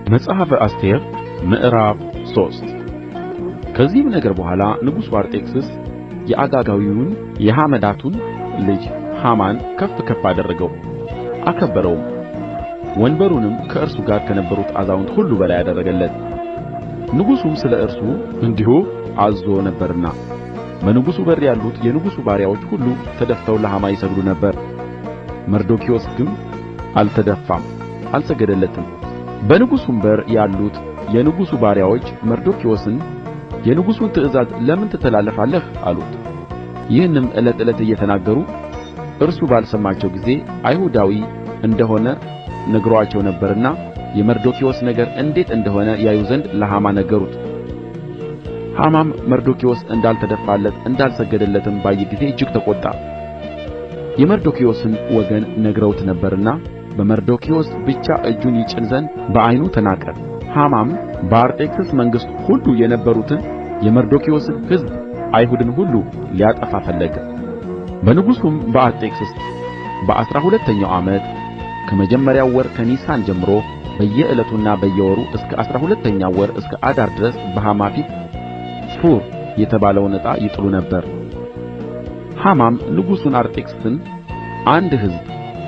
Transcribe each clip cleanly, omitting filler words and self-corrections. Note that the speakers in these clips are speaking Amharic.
መጽሐፈ አስቴር ምዕራፍ 3 ከዚህም ነገር በኋላ ንጉሡ አርጤክስስ የአጋጋዊውን የሐመዳቱን ልጅ ሐማን ከፍ ከፍ አደረገው፣ አከበረውም። ወንበሩንም ከእርሱ ጋር ከነበሩት አዛውንት ሁሉ በላይ አደረገለት። ንጉሡም ስለ እርሱ እንዲሁ አዝዞ ነበርና በንጉሡ በር ያሉት የንጉሡ ባሪያዎች ሁሉ ተደፍተው ለሐማ ይሰግዱ ነበር። መርዶክዮስ ግን አልተደፋም፣ አልሰገደለትም። በንጉሡም በር ያሉት የንጉሡ ባሪያዎች መርዶክዮስን የንጉሡን ትእዛዝ ለምን ትተላለፋለህ አሉት። ይህንም ዕለት ዕለት እየተናገሩ እርሱ ባልሰማቸው ጊዜ አይሁዳዊ እንደሆነ ነግሮአቸው ነበርና የመርዶክዮስ ነገር እንዴት እንደሆነ ያዩ ዘንድ ለሐማ ነገሩት። ሐማም መርዶክዮስ እንዳልተደፋለት እንዳልሰገደለትም ባየ ጊዜ እጅግ ተቈጣ። የመርዶክዮስን ወገን ነግረውት ነበርና በመርዶክዮስ ብቻ እጁን ይጭን ዘንድ በዓይኑ ተናቀ። ሐማም በአርጤክስስ መንግሥት ሁሉ የነበሩትን የመርዶክዮስን ሕዝብ አይሁድን ሁሉ ሊያጠፋ ፈለገ። በንጉሡም በአርጤክስስ በአሥራ ሁለተኛው ዓመት ከመጀመሪያው ወር ከኒሳን ጀምሮ በየዕለቱና በየወሩ እስከ አሥራ ሁለተኛው ወር እስከ አዳር ድረስ በሐማ ፊት ፉር የተባለውን ዕጣ ይጥሉ ነበር። ሐማም ንጉሡን አርጤክስስን አንድ ሕዝብ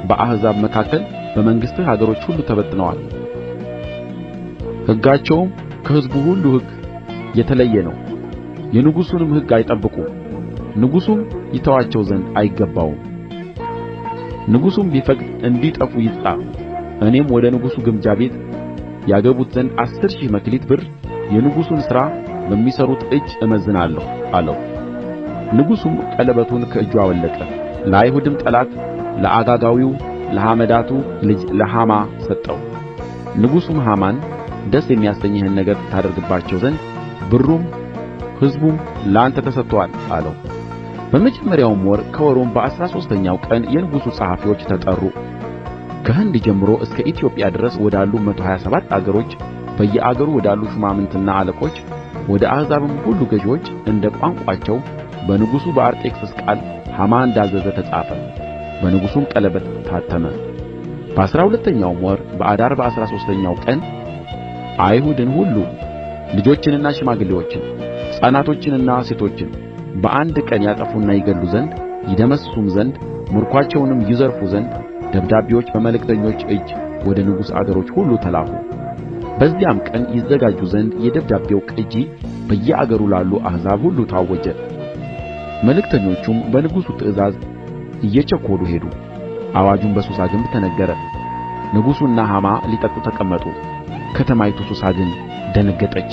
በአሕዛብ መካከል በመንግሥትህ አገሮች ሁሉ ተበትነዋል፣ ሕጋቸውም ከሕዝቡ ሁሉ ሕግ የተለየ ነው። የንጉሡንም ሕግ አይጠብቁም። ንጉሡም ይተዋቸው ዘንድ አይገባውም። ንጉሡም ቢፈቅድ እንዲጠፉ ይጻፍ። እኔም ወደ ንጉሡ ግምጃ ቤት ያገቡት ዘንድ 10,000 መክሊት ብር የንጉሡን ሥራ በሚሠሩት እጅ እመዝናለሁ አለው። ንጉሡም ቀለበቱን ከእጁ አወለቀ፣ ለአይሁድም ጠላት ለአጋጋዊው ለሐመዳቱ ልጅ ለሐማ ሰጠው። ንጉሡም ሐማን ደስ የሚያሰኝህን ነገር ታደርግባቸው ዘንድ ብሩም ሕዝቡም ለአንተ ተሰጥቶአል አለው። በመጀመሪያውም ወር ከወሩም በአሥራ ሦስተኛው ቀን የንጉሡ ጸሐፊዎች ተጠሩ። ከህንድ ጀምሮ እስከ ኢትዮጵያ ድረስ ወዳሉ 127 አገሮች በየአገሩ ወዳሉ ሹማምትና አለቆች ወደ አሕዛብም ሁሉ ገዦች እንደ ቋንቋቸው በንጉሡ በአርጤክስስ ቃል ሐማ እንዳዘዘ ተጻፈ። በንጉሡም ቀለበት ታተመ። በአሥራ ሁለተኛውም ወር በአዳር በአሥራ ሦስተኛው ቀን አይሁድን ሁሉ ልጆችንና ሽማግሌዎችን ሕፃናቶችንና ሴቶችን በአንድ ቀን ያጠፉና ይገድሉ ዘንድ ይደመስሱም ዘንድ ምርኮአቸውንም ይዘርፉ ዘንድ ደብዳቤዎች በመልእክተኞች እጅ ወደ ንጉሥ አገሮች ሁሉ ተላኩ። በዚያም ቀን ይዘጋጁ ዘንድ የደብዳቤው ቅጂ በየአገሩ ላሉ አሕዛብ ሁሉ ታወጀ። መልእክተኞቹም በንጉሡ ትእዛዝ እየቸኰሉ ሄዱ። አዋጁም በሱሳ ግንብ ተነገረ። ንጉሡና ሐማ ሊጠጡ ተቀመጡ። ከተማይቱ ሱሳ ግን ደነገጠች።